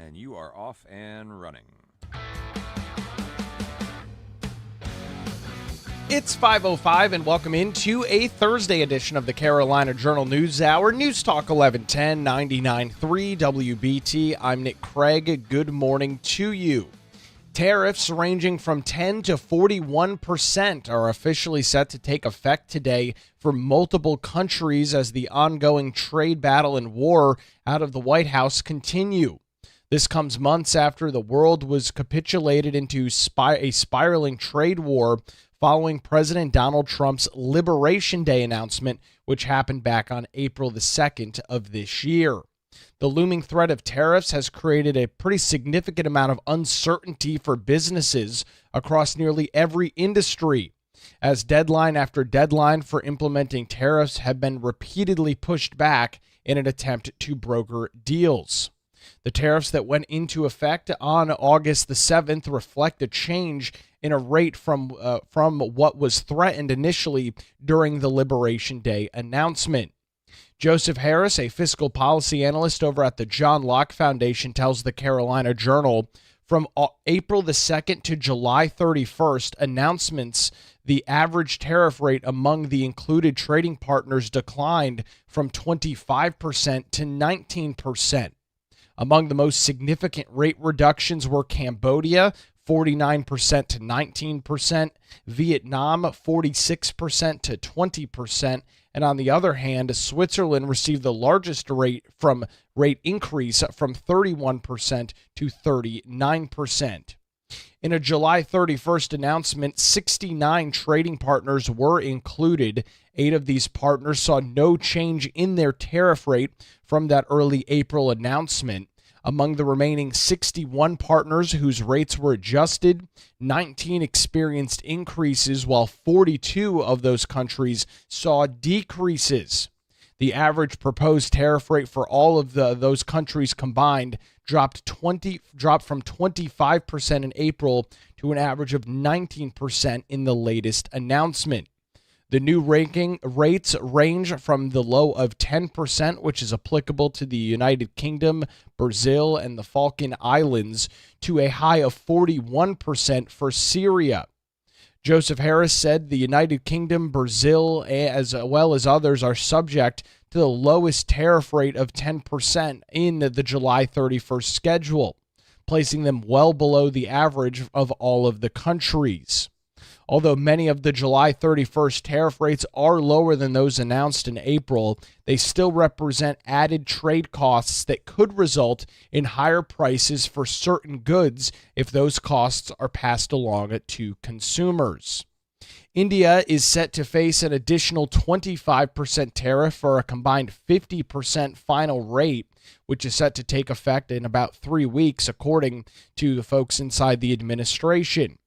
And you are off and running. It's 5:05 and welcome into a Thursday edition of the Carolina Journal News Hour. News Talk 1110 99.3 WBT. I'm Nick Craig. Good morning to you. Tariffs ranging from 10 to 41% are officially set to take effect today for multiple countries as the ongoing trade battle and war out of the White House continue. This comes months after the world was capitulated into a spiraling trade war following President Donald Trump's Liberation Day announcement, which happened back on April the 2nd of this year. The looming threat of tariffs has created a pretty significant amount of uncertainty for businesses across nearly every industry, as deadline after deadline for implementing tariffs have been repeatedly pushed back in an attempt to broker deals. The tariffs that went into effect on August the 7th reflect a change in a rate from what was threatened initially during the Liberation Day announcement. Joseph Harris, a fiscal policy analyst over at the John Locke Foundation, tells the Carolina Journal, from April the 2nd to July 31st, announcements, the average tariff rate among the included trading partners declined from 25% to 19%. Among the most significant rate reductions were Cambodia, 49% to 19%, Vietnam, 46% to 20%, and on the other hand, Switzerland received the largest rate increase from 31% to 39%. In a July 31st announcement, 69 trading partners were included. 8 of these partners saw no change in their tariff rate from that early April announcement. Among the remaining 61 partners whose rates were adjusted, 19 experienced increases, while 42 of those countries saw decreases. The average proposed tariff rate for all of those countries combined dropped from 25% in April to an average of 19% in the latest announcement. The new rates range from the low of 10%, which is applicable to the United Kingdom, Brazil, and the Falkland Islands, to a high of 41% for Syria. Joseph Harris said the United Kingdom, Brazil, as well as others are subject to the lowest tariff rate of 10% in the July 31st schedule, placing them well below the average of all of the countries. Although many of the July 31st tariff rates are lower than those announced in April, they still represent added trade costs that could result in higher prices for certain goods if those costs are passed along to consumers. India is set to face an additional 25% tariff for a combined 50% final rate, which is set to take effect in about 3 weeks, according to the folks inside the administration.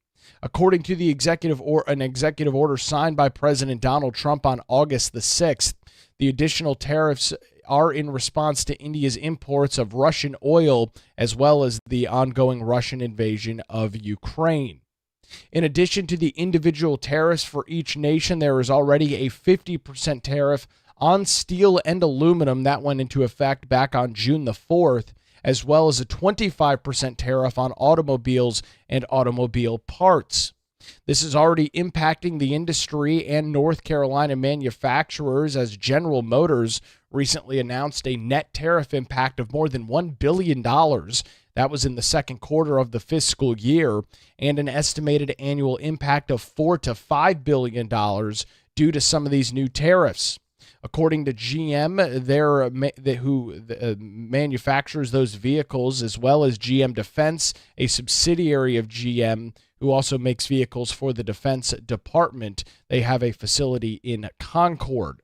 According to an executive order signed by President Donald Trump on August the 6th, the additional tariffs are in response to India's imports of Russian oil, as well as the ongoing Russian invasion of Ukraine. In addition to the individual tariffs for each nation, there is already a 50% tariff on steel and aluminum that went into effect back on June the 4th, as well as a 25% tariff on automobiles and automobile parts. This is already impacting the industry and North Carolina manufacturers, as General Motors recently announced a net tariff impact of more than $1 billion. That was in the second quarter of the fiscal year, and an estimated annual impact of $4 to $5 billion due to some of these new tariffs. According to GM, who manufactures those vehicles, as well as GM Defense, a subsidiary of GM, who also makes vehicles for the Defense Department. They have a facility in Concord.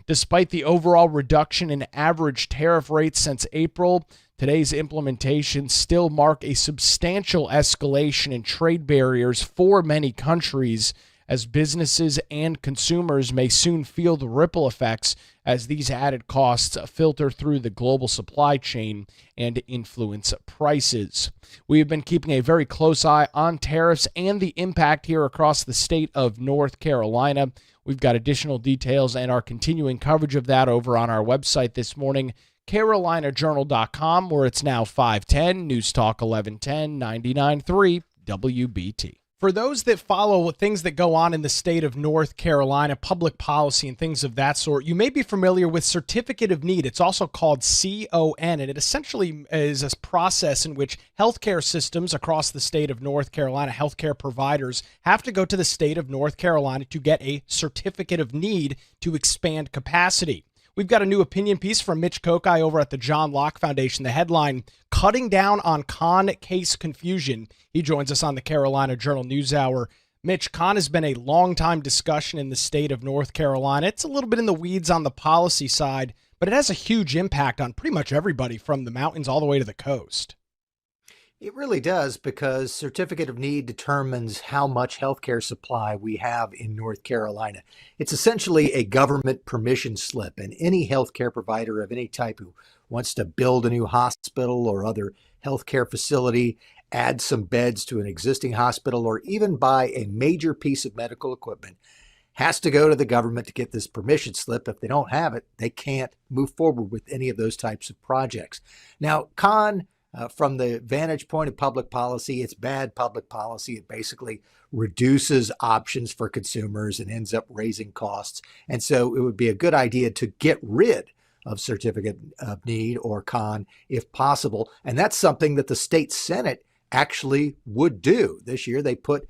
Despite the overall reduction in average tariff rates since April, today's implementations still mark a substantial escalation in trade barriers for many countries, as businesses and consumers may soon feel the ripple effects as these added costs filter through the global supply chain and influence prices. We have been keeping a very close eye on tariffs and the impact here across the state of North Carolina. We've got additional details and our continuing coverage of that over on our website this morning, carolinajournal.com, where it's now 510, News Talk 1110, 99.3 WBT. For those that follow things that go on in the state of North Carolina, public policy and things of that sort, you may be familiar with Certificate of Need. It's also called CON, and it essentially is a process in which healthcare systems across the state of North Carolina, healthcare providers, have to go to the state of North Carolina to get a Certificate of Need to expand capacity. We've got a new opinion piece from Mitch Kokai over at the John Locke Foundation. The headline, Cutting Down on Con Case Confusion. He joins us on the Carolina Journal News Hour. Mitch, con has been a long-time discussion in the state of North Carolina. It's a little bit in the weeds on the policy side, but it has a huge impact on pretty much everybody from the mountains all the way to the coast. It really does, because Certificate of Need determines how much healthcare supply we have in North Carolina. It's essentially a government permission slip, and any healthcare provider of any type who wants to build a new hospital or other healthcare facility, add some beds to an existing hospital, or even buy a major piece of medical equipment has to go to the government to get this permission slip. If they don't have it, they can't move forward with any of those types of projects. Now, from the vantage point of public policy, it's bad public policy. It basically reduces options for consumers and ends up raising costs. And so it would be a good idea to get rid of Certificate of Need, or con, if possible. And that's something that the state Senate actually would do. This year, they put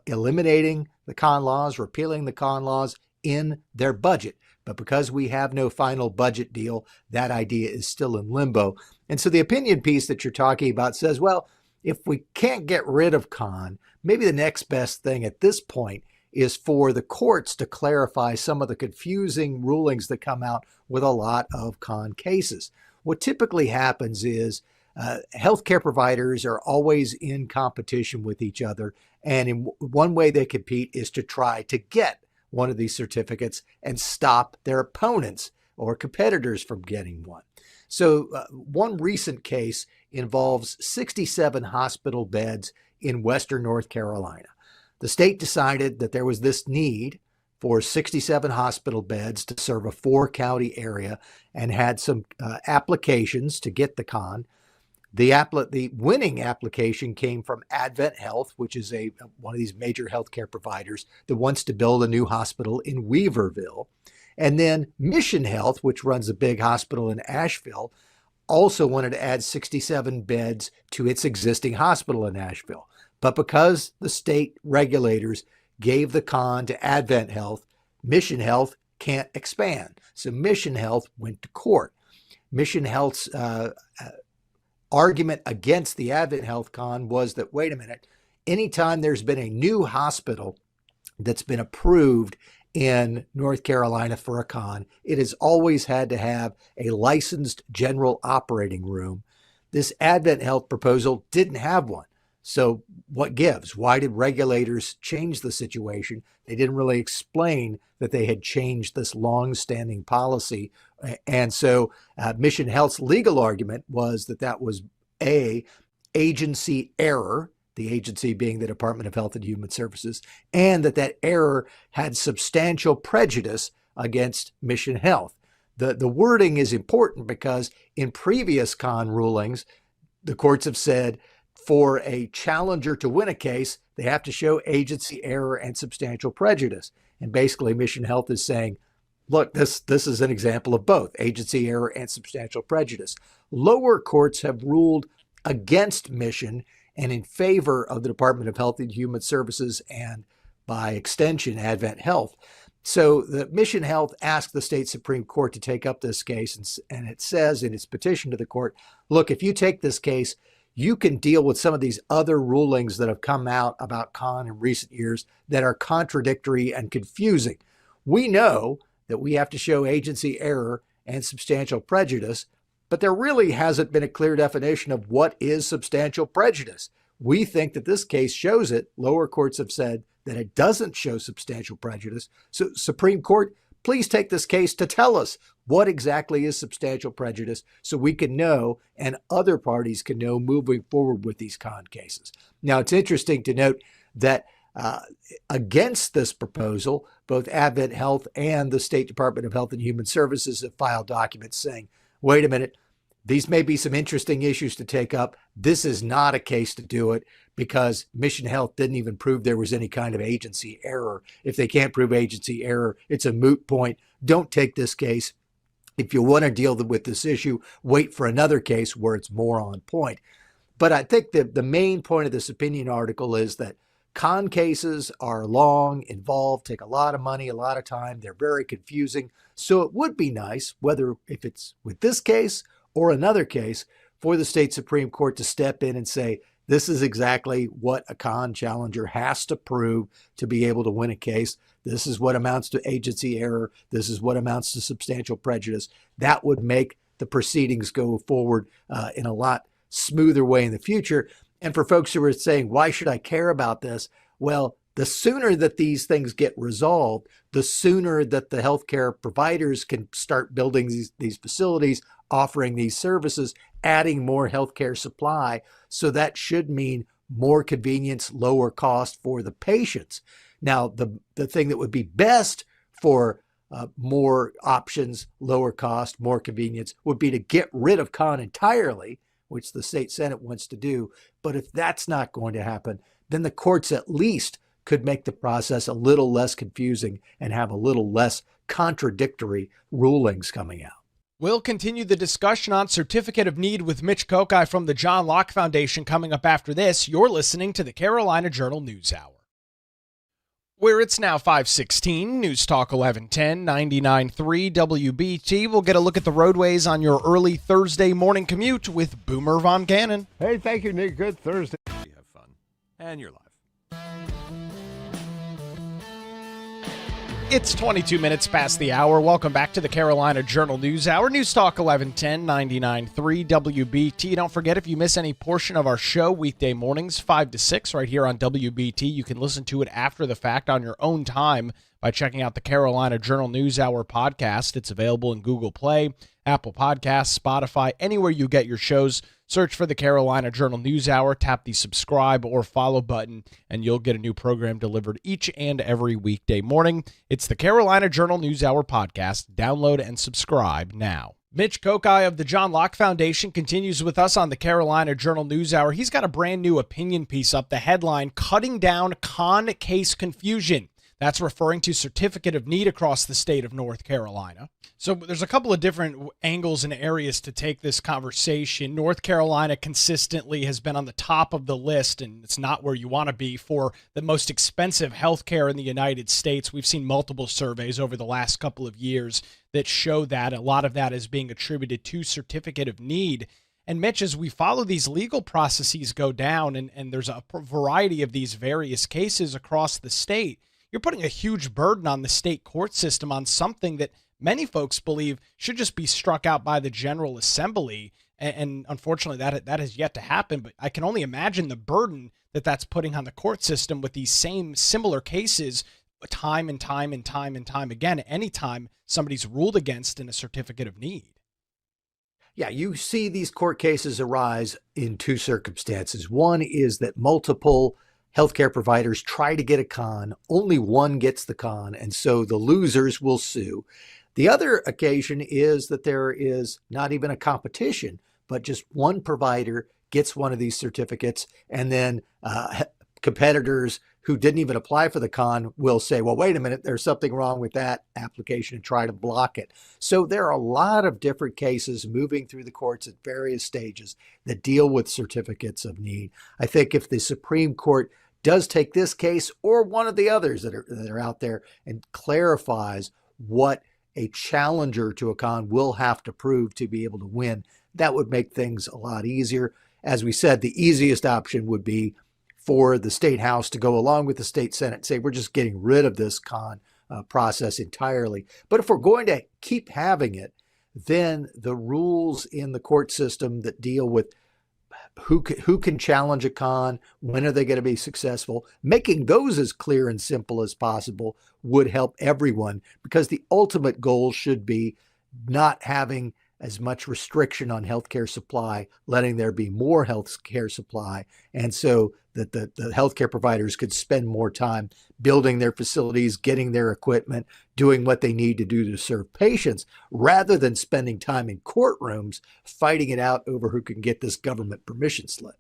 eliminating the con laws, repealing the con laws in their budget. But because we have no final budget deal, that idea is still in limbo. And so the opinion piece that you're talking about says, well, if we can't get rid of con, maybe the next best thing at this point is for the courts to clarify some of the confusing rulings that come out with a lot of con cases. What typically happens is healthcare providers are always in competition with each other. And in one way they compete is to try to get one of these certificates and stop their opponents or competitors from getting one. So one recent case involves 67 hospital beds in Western North Carolina. The state decided that there was this need for 67 hospital beds to serve a 4-county area, and had some applications to get the con. The winning application came from Advent Health, which is one of these major healthcare providers that wants to build a new hospital in Weaverville. And then Mission Health, which runs a big hospital in Asheville, also wanted to add 67 beds to its existing hospital in Asheville. But because the state regulators gave the con to Advent Health, Mission Health can't expand. So Mission Health went to court. Mission Health's argument against the Advent Health con was that, wait a minute, anytime there's been a new hospital that's been approved in North Carolina for a con, it has always had to have a licensed general operating room. This Advent Health proposal didn't have one. So what gives? Why did regulators change the situation? They didn't really explain that they had changed this long-standing policy. And so Mission Health's legal argument was that that was agency error, the agency being the Department of Health and Human Services, and that error had substantial prejudice against Mission Health. The wording is important because in previous con rulings, the courts have said for a challenger to win a case, they have to show agency error and substantial prejudice. And basically Mission Health is saying, look, this is an example of both agency error and substantial prejudice. Lower courts have ruled against Mission and in favor of the Department of Health and Human Services, and by extension, Advent Health. So the Mission Health asked the state Supreme Court to take up this case, and it says in its petition to the court, look, if you take this case, you can deal with some of these other rulings that have come out about con in recent years that are contradictory and confusing. We know that we have to show agency error and substantial prejudice, but there really hasn't been a clear definition of what is substantial prejudice. We think that this case shows it. Lower courts have said that it doesn't show substantial prejudice. So Supreme Court, please take this case to tell us what exactly is substantial prejudice so we can know and other parties can know moving forward with these con cases. Now, it's interesting to note that against this proposal, both Advent Health and the State Department of Health and Human Services have filed documents saying, wait a minute, these may be some interesting issues to take up. This is not a case to do it because Mission Health didn't even prove there was any kind of agency error. If they can't prove agency error, it's a moot point. Don't take this case. If you want to deal with this issue, wait for another case where it's more on point. But I think that the main point of this opinion article is that con cases are long, involved, take a lot of money, a lot of time. They're very confusing. So it would be nice, whether if it's with this case or another case, for the state Supreme Court to step in and say, this is exactly what a con challenger has to prove to be able to win a case. This is what amounts to agency error. This is what amounts to substantial prejudice. That would make the proceedings go forward in a lot smoother way in the future. And for folks who are saying, why should I care about this? Well, the sooner that these things get resolved, the sooner that the healthcare providers can start building these facilities, offering these services, adding more healthcare supply. So that should mean more convenience, lower cost for the patients. Now, the thing that would be best for more options, lower cost, more convenience would be to get rid of con entirely, which the state Senate wants to do. But if that's not going to happen, then the courts at least could make the process a little less confusing and have a little less contradictory rulings coming out. We'll continue the discussion on Certificate of Need with Mitch Kokai from the John Locke Foundation coming up after this. You're listening to the Carolina Journal News Hour. Where it's now 5:16, News Talk 1110, 99.3 WBT. We'll get a look at the roadways on your early Thursday morning commute with Boomer Von Gannon. Hey, thank you, Nick. Good Thursday. You have fun. And you're live. It's 22 minutes past the hour. Welcome back to the Carolina Journal News Hour. News Talk 1110, 99.3 WBT. Don't forget, if you miss any portion of our show, weekday mornings, 5 to 6, right here on WBT, you can listen to it after the fact on your own time by checking out the Carolina Journal News Hour podcast. It's available in Google Play, Apple Podcasts, Spotify, anywhere you get your shows. Search for the Carolina Journal News Hour, tap the subscribe or follow button, and you'll get a new program delivered each and every weekday morning. It's the Carolina Journal News Hour podcast. Download and subscribe now. Mitch Kokai of the John Locke Foundation continues with us on the Carolina Journal News Hour. He's got a brand new opinion piece up, the headline, Cutting Down Con Case Confusion. That's referring to Certificate of Need across the state of North Carolina. So there's a couple of different angles and areas to take this conversation. North Carolina consistently has been on the top of the list, and it's not where you want to be, for the most expensive healthcare in the United States. We've seen multiple surveys over the last couple of years that show that. A lot of that is being attributed to Certificate of Need. And Mitch, as we follow these legal processes go down, and there's a variety of these various cases across the state, you're putting a huge burden on the state court system on something that many folks believe should just be struck out by the General Assembly. And unfortunately, that has yet to happen. But I can only imagine the burden that that's putting on the court system with these same similar cases time and time and time and time again, anytime somebody's ruled against in a Certificate of Need. Yeah, you see these court cases arise in two circumstances. One is that multiple healthcare providers try to get a con, only one gets the con, and so the losers will sue. The other occasion is that there is not even a competition, but just one provider gets one of these certificates, and then competitors who didn't even apply for the con will say, well, wait a minute, there's something wrong with that application, and try to block it. So there are a lot of different cases moving through the courts at various stages that deal with certificates of need. I think if the Supreme Court does take this case or one of the others that are out there and clarifies what a challenger to a con will have to prove to be able to win, that would make things a lot easier. As we said, the easiest option would be for the state house to go along with the state Senate and say, we're just getting rid of this con process entirely. But if we're going to keep having it, then the rules in the court system that deal with who can challenge a con, when are they going to be successful, making those as clear and simple as possible would help everyone, because the ultimate goal should be not having as much restriction on healthcare supply, letting there be more healthcare supply, and so that the healthcare providers could spend more time building their facilities, getting their equipment, doing what they need to do to serve patients, rather than spending time in courtrooms fighting it out over who can get this government permission slip.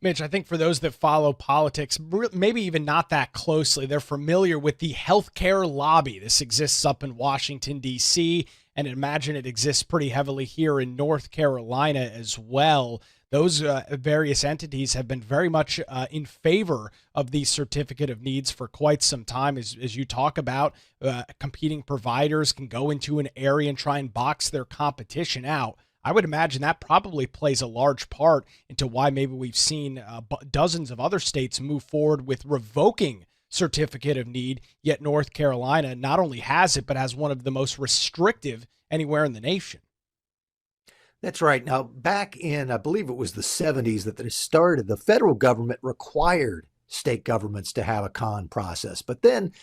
Mitch, I think for those that follow politics, maybe even not that closely, they're familiar with the healthcare lobby. This exists up in Washington, D.C., and imagine it exists pretty heavily here in North Carolina as well. Those various entities have been very much in favor of the certificate of needs for quite some time. As you talk about, competing providers can go into an area and try and box their competition out. I would imagine that probably plays a large part into why maybe we've seen dozens of other states move forward with revoking certificate of need, yet North Carolina not only has it, but has one of the most restrictive anywhere in the nation. That's right. Now, back in, I believe it was the 70s that they started, the federal government required state governments to have a con process. But then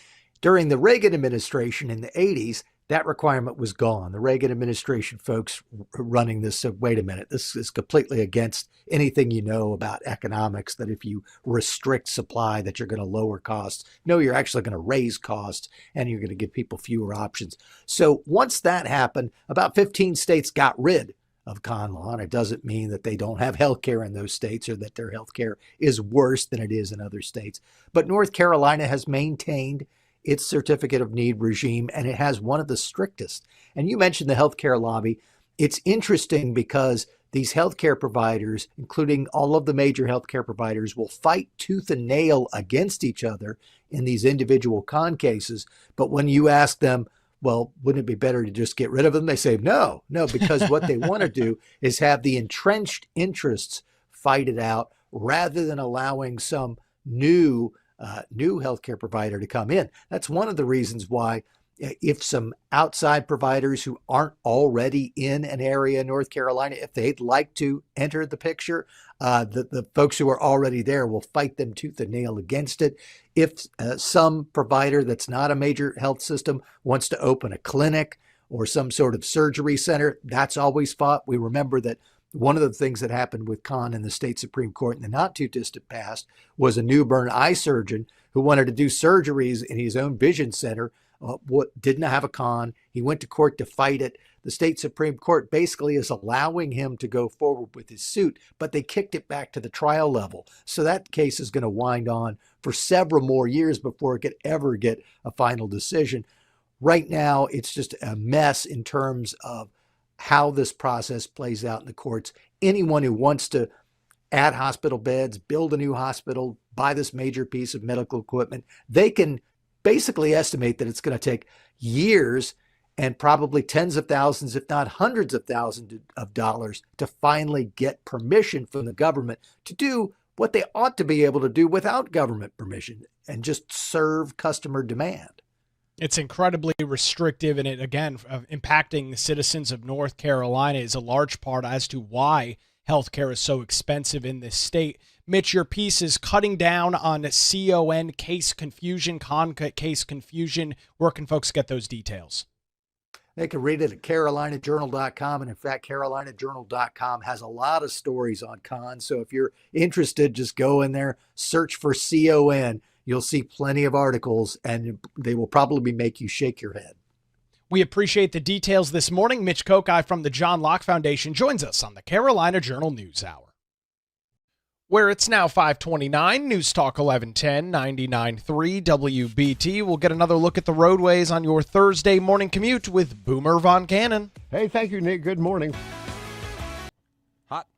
during the Reagan administration in the 80s, that requirement was gone. The Reagan administration folks running this said, wait a minute, this is completely against anything you know about economics, that if you restrict supply, that you're going to lower costs. No, you're actually going to raise costs, and you're going to give people fewer options. So once that happened, about 15 states got rid of con law, and it doesn't mean that they don't have health care in those states or that their health care is worse than it is in other states. But North Carolina has maintained its certificate of need regime, and it has one of the strictest. And you mentioned the healthcare lobby. It's interesting because these healthcare providers, including all of the major healthcare providers, will fight tooth and nail against each other in these individual con cases. But when you ask them, well, wouldn't it be better to just get rid of them? They say, no, because what they want to do is have the entrenched interests fight it out rather than allowing some new healthcare provider to come in. That's one of the reasons why if some outside providers who aren't already in an area in North Carolina, if they'd like to enter the picture, the folks who are already there will fight them tooth and nail against it. If some provider that's not a major health system wants to open a clinic or some sort of surgery center, that's always fought. We remember that one of the things that happened with Khan in the state Supreme Court in the not too distant past was a New Bern eye surgeon who wanted to do surgeries in his own vision center, didn't have a con. He went to court to fight it. The state Supreme Court basically is allowing him to go forward with his suit, but they kicked it back to the trial level. So that case is going to wind on for several more years before it could ever get a final decision. Right now, it's just a mess in terms of how this process plays out in the courts. Anyone who wants to add hospital beds, build a new hospital, buy this major piece of medical equipment, they can basically estimate that it's going to take years and probably tens of thousands, if not hundreds of thousands of dollars to finally get permission from the government to do what they ought to be able to do without government permission and just serve customer demand. It's incredibly restrictive, and it, again, impacting the citizens of North Carolina is a large part as to why healthcare is so expensive in this state. Mitch, your piece is cutting down on CON case confusion, con case confusion. Where can folks get those details? They can read it at carolinajournal.com. And in fact, carolinajournal.com has a lot of stories on con. So if you're interested, just go in there, search for CON. You'll see plenty of articles, and they will probably make you shake your head. We appreciate the details this morning. Mitch Kokai from the John Locke Foundation joins us on the Carolina Journal News Hour. Where it's now 5:29, News Talk 1110, 99.3 WBT. We'll get another look at the roadways on your Thursday morning commute with Boomer Von Cannon. Hey, thank you, Nick. Good morning. Hot.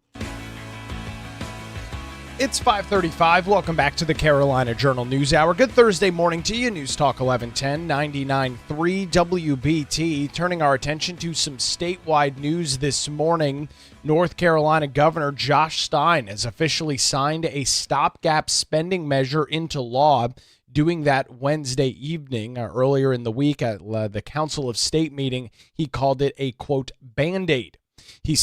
It's 5:35. Welcome back to the Carolina Journal News Hour. Good Thursday morning to you. News Talk 1110, 99.3 WBT. Turning our attention to some statewide news this morning. North Carolina Governor Josh Stein has officially signed a stopgap spending measure into law, doing that Wednesday evening. Earlier in the week at the Council of State meeting, he called it a, quote, Band-Aid. He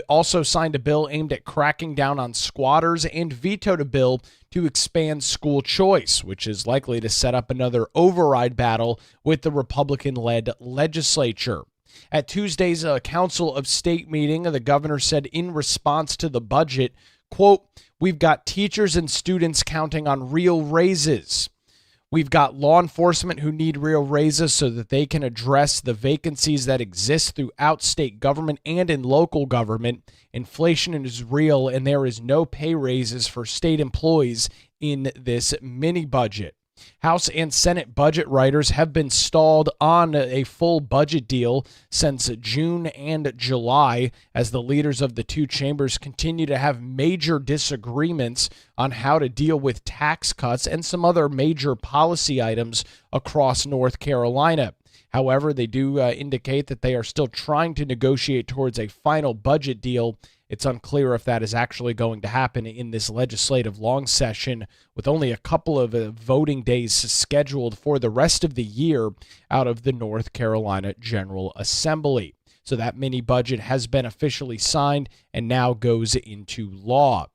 also signed a bill aimed at cracking down on squatters and vetoed a bill to expand school choice, which is likely to set up another override battle with the Republican-led legislature. At Tuesday's Council of State meeting, the governor said in response to the budget, quote, "We've got teachers and students counting on real raises. We've got law enforcement who need real raises so that they can address the vacancies that exist throughout state government and in local government. Inflation is real, and there is no pay raises for state employees in this mini budget." House and Senate budget writers have been stalled on a full budget deal since June and July as the leaders of the two chambers continue to have major disagreements on how to deal with tax cuts and some other major policy items across North Carolina. However, they do indicate that they are still trying to negotiate towards a final budget deal. It's unclear if that is actually going to happen in this legislative long session, with only a couple of voting days scheduled for the rest of the year out of the North Carolina General Assembly. So that mini budget has been officially signed and now goes into law.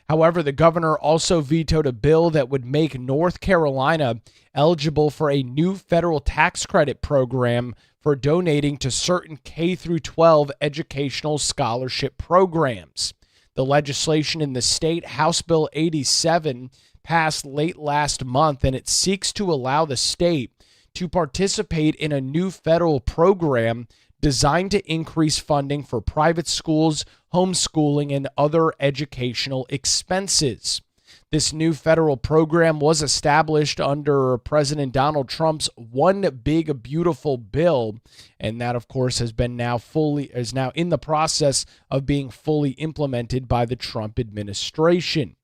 However, the governor also vetoed a bill that would make North Carolina eligible for a new federal tax credit program for donating to certain K through 12 educational scholarship programs. The legislation in the state, House Bill 87, passed late last month, and it seeks to allow the state to participate in a new federal program designed to increase funding for private schools, homeschooling, and other educational expenses. This new federal program was established under President Donald Trump's One Big Beautiful Bill, and that, of course, is now in the process of being fully implemented by the Trump administration.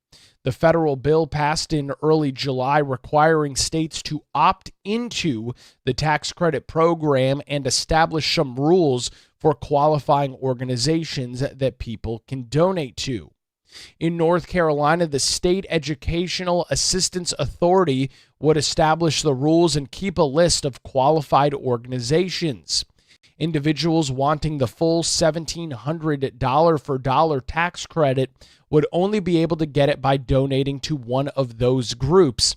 The federal bill passed in early July requiring states to opt into the tax credit program and establish some rules for qualifying organizations that people can donate to. In North Carolina, the State Educational Assistance Authority would establish the rules and keep a list of qualified organizations. Individuals wanting the full $1,700 dollar-for-dollar tax credit would only be able to get it by donating to one of those groups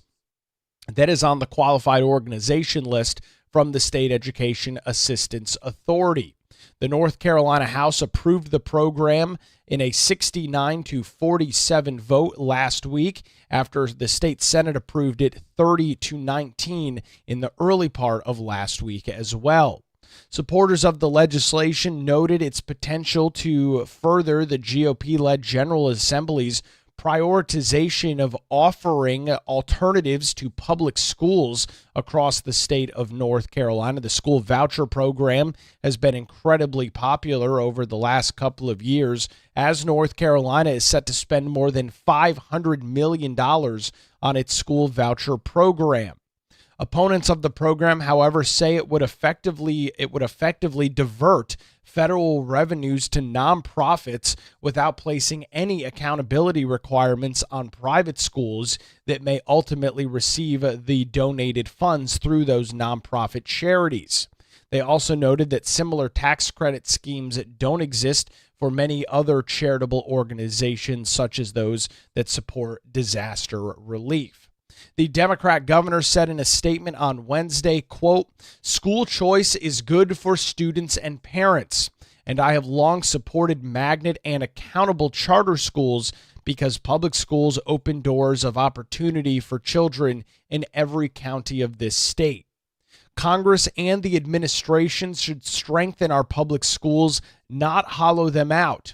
that is on the qualified organization list from the State Education Assistance Authority. The North Carolina House approved the program in a 69-47 vote last week after the state Senate approved it 30-19 in the early part of last week as well. Supporters of the legislation noted its potential to further the GOP-led General Assembly's prioritization of offering alternatives to public schools across the state of North Carolina. The school voucher program has been incredibly popular over the last couple of years, as North Carolina is set to spend more than $500 million on its school voucher program. Opponents of the program, however, say it would effectively divert federal revenues to nonprofits without placing any accountability requirements on private schools that may ultimately receive the donated funds through those nonprofit charities. They also noted that similar tax credit schemes don't exist for many other charitable organizations, such as those that support disaster relief. The Democrat governor said in a statement on Wednesday, quote, "School choice is good for students and parents, and I have long supported magnet and accountable charter schools because public schools open doors of opportunity for children in every county of this state. Congress and the administration should strengthen our public schools, not hollow them out.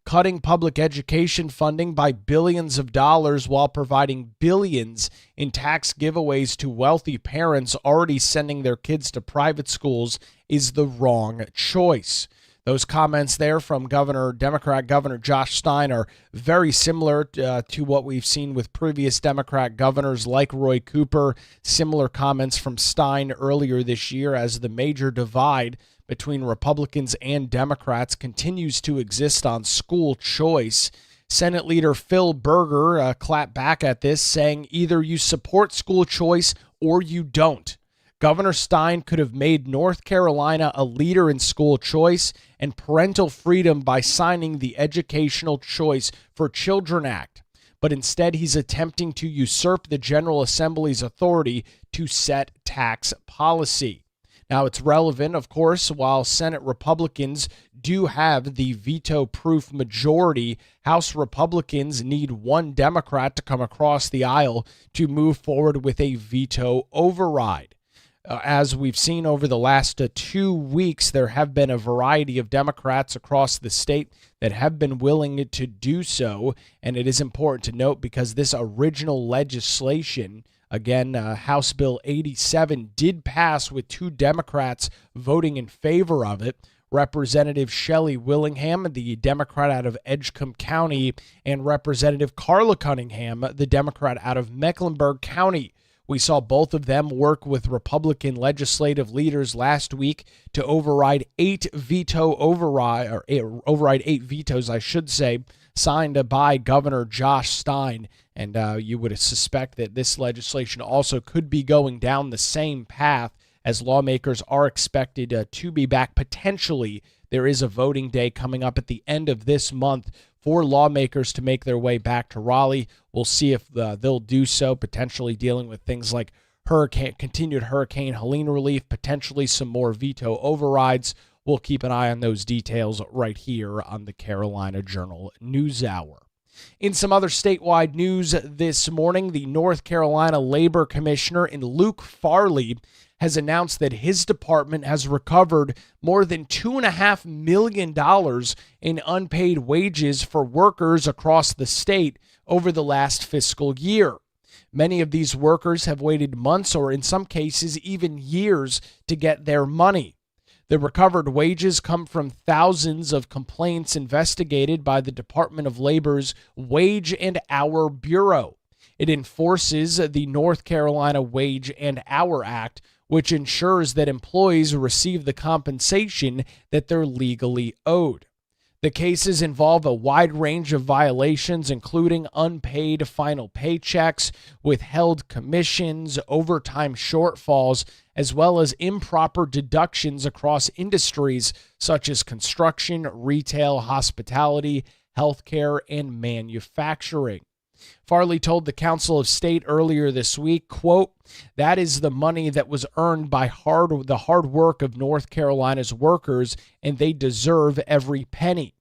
Cutting public education funding by billions of dollars while providing billions in tax giveaways to wealthy parents already sending their kids to private schools is the wrong choice." Those comments there from Democrat Governor Josh Stein are very similar to what we've seen with previous Democrat governors like Roy Cooper. Similar comments from Stein earlier this year as the major divide between Republicans and Democrats continues to exist on school choice. Senate Leader Phil Berger clapped back at this, saying either you support school choice or you don't. Governor Stein could have made North Carolina a leader in school choice and parental freedom by signing the Educational Choice for Children Act, but instead he's attempting to usurp the General Assembly's authority to set tax policy. Now, it's relevant, of course, while Senate Republicans do have the veto-proof majority, House Republicans need one Democrat to come across the aisle to move forward with a veto override. As we've seen over the last 2 weeks, there have been a variety of Democrats across the state that have been willing to do so, and it is important to note because this original legislation, again, House Bill 87, did pass with 2 Democrats voting in favor of it. Representative Shelley Willingham, the Democrat out of Edgecombe County, and Representative Carla Cunningham, the Democrat out of Mecklenburg County. We saw both of them work with Republican legislative leaders last week to override 8 vetoes, I should say, signed by Governor Josh Stein. And you would suspect that this legislation also could be going down the same path, as lawmakers are expected to be back. Potentially, there is a voting day coming up at the end of this month for lawmakers to make their way back to Raleigh. We'll see if they'll do so, potentially dealing with things like continued Hurricane Helene relief, potentially some more veto overrides. We'll keep an eye on those details right here on the Carolina Journal News Hour. In some other statewide news this morning, the North Carolina Labor Commissioner in Luke Farley has announced that his department has recovered more than $2.5 million in unpaid wages for workers across the state over the last fiscal year. Many of these workers have waited months or in some cases even years to get their money. The recovered wages come from thousands of complaints investigated by the Department of Labor's Wage and Hour Bureau. It enforces the North Carolina Wage and Hour Act, which ensures that employees receive the compensation that they're legally owed. The cases involve a wide range of violations, including unpaid final paychecks, withheld commissions, overtime shortfalls, as well as improper deductions across industries such as construction, retail, hospitality, healthcare, and manufacturing. Farley told the Council of State earlier this week, quote, "That is the money that was earned by the hard work of North Carolina's workers, and they deserve every penny.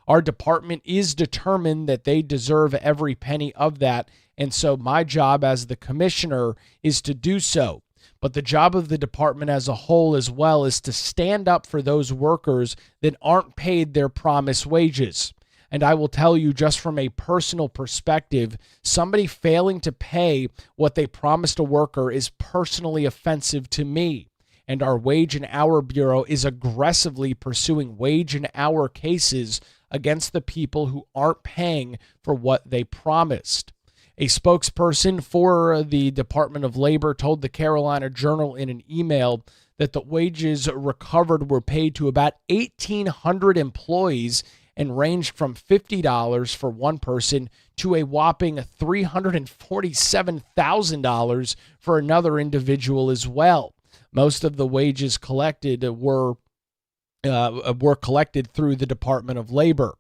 Our department is determined that they deserve every penny of that, and so my job as the commissioner is to do so. But the job of the department as a whole as well is to stand up for those workers that aren't paid their promised wages. And I will tell you, just from a personal perspective, somebody failing to pay what they promised a worker is personally offensive to me. And our Wage and Hour Bureau is aggressively pursuing wage and hour cases against the people who aren't paying for what they promised." A spokesperson for the Department of Labor told the Carolina Journal in an email that the wages recovered were paid to about 1,800 employees and ranged from $50 for one person to a whopping $347,000 for another individual as well. Most of the wages collected were collected through the Department of Labor.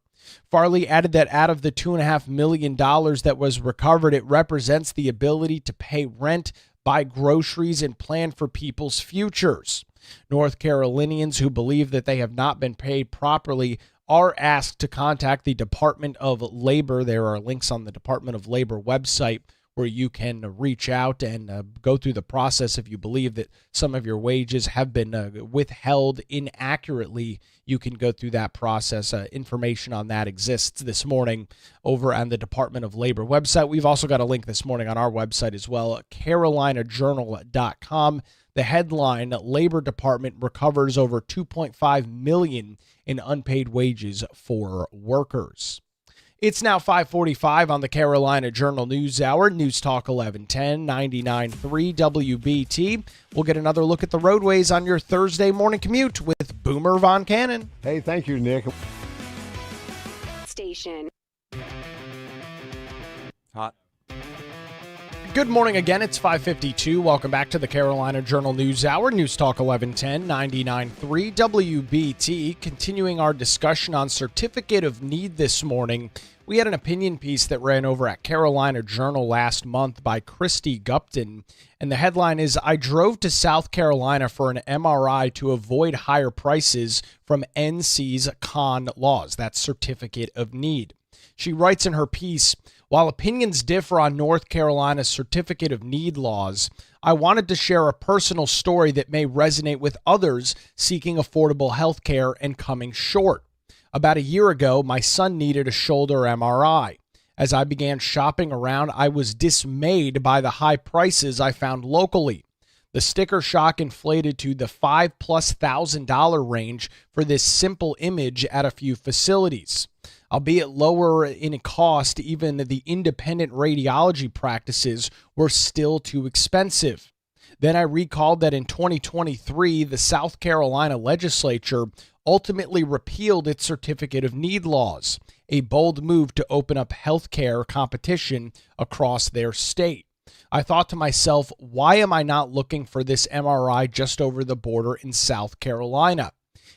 Farley added that out of the $2.5 million that was recovered, it represents the ability to pay rent, buy groceries, and plan for people's futures. North Carolinians who believe that they have not been paid properly are asked to contact the Department of Labor. There are links on the Department of Labor website where you can reach out and go through the process. If you believe that some of your wages have been withheld inaccurately, you can go through that process. Information on that exists this morning over on the Department of Labor website. We've also got a link this morning on our website as well, carolinajournal.com. The headline, Labor Department recovers over $2.5 million in unpaid wages for workers. It's now 5:45 on the Carolina Journal News Hour. News Talk 1110, 99.3 WBT. We'll get another look at the roadways on your Thursday morning commute with Boomer Von Cannon. Hey, thank you, Nick. Station. Hot. Good morning again. It's 5:52. Welcome back to the Carolina Journal News Hour. News Talk 1110, 99.3 WBT. Continuing our discussion on Certificate of Need this morning. We had an opinion piece that ran over at Carolina Journal last month by Christy Gupton, and the headline is, I drove to South Carolina for an MRI to avoid higher prices from NC's CON laws, that's Certificate of Need. She writes in her piece, while opinions differ on North Carolina's Certificate of Need laws, I wanted to share a personal story that may resonate with others seeking affordable health care and coming short. About a year ago, my son needed a shoulder MRI. As I began shopping around, I was dismayed by the high prices I found locally. The sticker shock inflated to the $5,000+ range for this simple image at a few facilities. Albeit lower in cost, even the independent radiology practices were still too expensive. Then I recalled that in 2023, the South Carolina legislature ultimately repealed its Certificate of Need laws, a bold move to open up healthcare competition across their state. I thought to myself, why am I not looking for this MRI just over the border in South Carolina?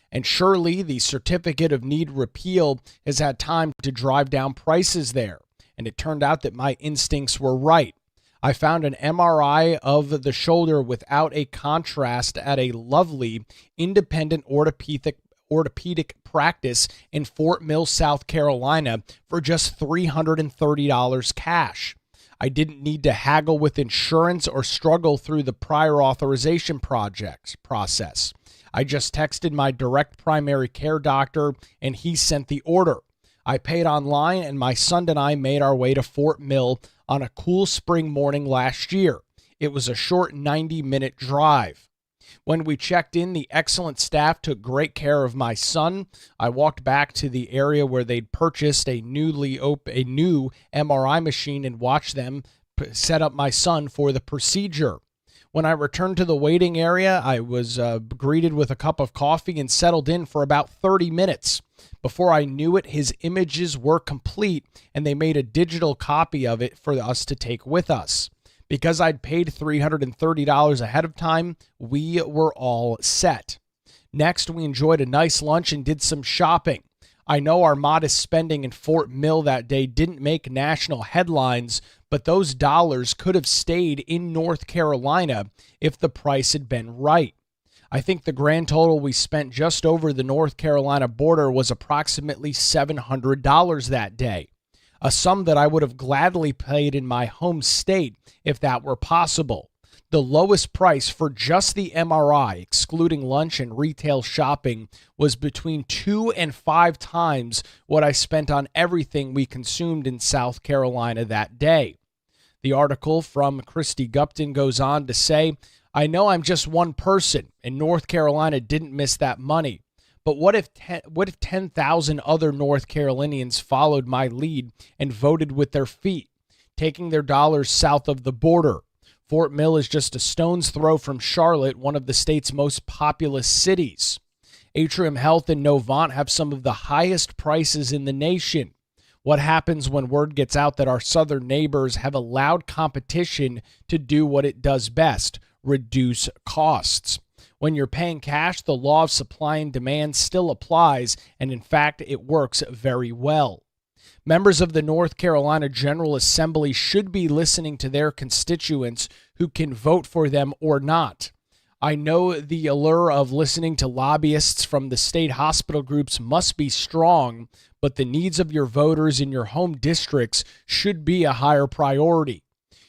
And surely the Certificate of Need repeal has had time to drive down prices there. And it turned out that my instincts were right. I found an MRI of the shoulder without a contrast at a lovely independent orthopedic practice in Fort Mill, South Carolina for just $330 cash. I didn't need to haggle with insurance or struggle through the prior authorization process. I just texted my direct primary care doctor and he sent the order. I paid online and my son and I made our way to Fort Mill on a cool spring morning last year. It was a short 90-minute drive. When we checked in, the excellent staff took great care of my son. I walked back to the area where they'd purchased a new MRI machine and watched them set up my son for the procedure. When I returned to the waiting area, I was greeted with a cup of coffee and settled in for about 30 minutes. Before I knew it, his images were complete, and they made a digital copy of it for us to take with us. Because I'd paid $330 ahead of time, we were all set. Next, we enjoyed a nice lunch and did some shopping. I know our modest spending in Fort Mill that day didn't make national headlines, but those dollars could have stayed in North Carolina if the price had been right. I think the grand total we spent just over the North Carolina border was approximately $700 that day, a sum that I would have gladly paid in my home state if that were possible. The lowest price for just the MRI, excluding lunch and retail shopping, was between 2 and 5 times what I spent on everything we consumed in South Carolina that day. The article from Christy Gupton goes on to say, I know I'm just one person, and North Carolina didn't miss that money. But what if 10,000 other North Carolinians followed my lead and voted with their feet, taking their dollars south of the border? Fort Mill is just a stone's throw from Charlotte, one of the state's most populous cities. Atrium Health and Novant have some of the highest prices in the nation. What happens when word gets out that our southern neighbors have allowed competition to do what it does best, reduce costs? When you're paying cash, the law of supply and demand still applies, and in fact, it works very well. Members of the North Carolina General Assembly should be listening to their constituents who can vote for them or not. I know the allure of listening to lobbyists from the state hospital groups must be strong, but the needs of your voters in your home districts should be a higher priority.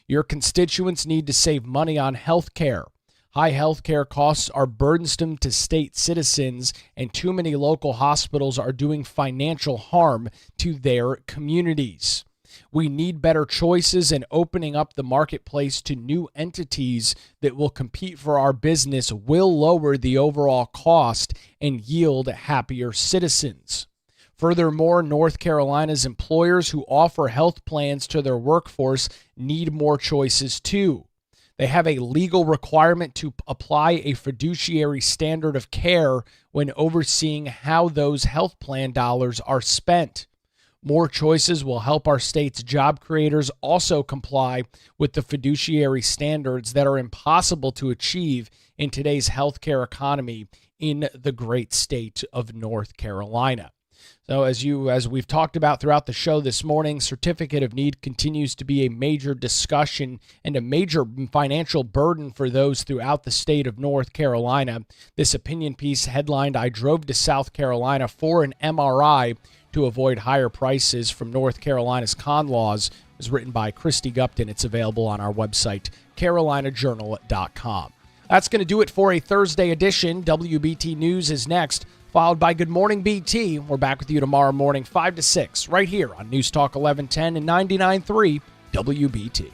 Your constituents need to save money on health care. High health care costs are burdensome to state citizens, and too many local hospitals are doing financial harm to their communities. We need better choices, and opening up the marketplace to new entities that will compete for our business will lower the overall cost and yield happier citizens. Furthermore, North Carolina's employers who offer health plans to their workforce need more choices too. They have a legal requirement to apply a fiduciary standard of care when overseeing how those health plan dollars are spent. More choices will help our state's job creators also comply with the fiduciary standards that are impossible to achieve in today's healthcare economy in the great state of North Carolina. So as we've talked about throughout the show this morning, certificate of need continues to be a major discussion and a major financial burden for those throughout the state of North Carolina. This opinion piece headlined, "I drove to South Carolina for an MRI to avoid higher prices from North Carolina's con laws," was written by Christy Gupton. It's available on our website, carolinajournal.com. That's going to do it for a Thursday edition. WBT News is next, followed by Good Morning BT. We're back with you tomorrow morning, 5 to 6, right here on News Talk 1110 and 99.3 WBT.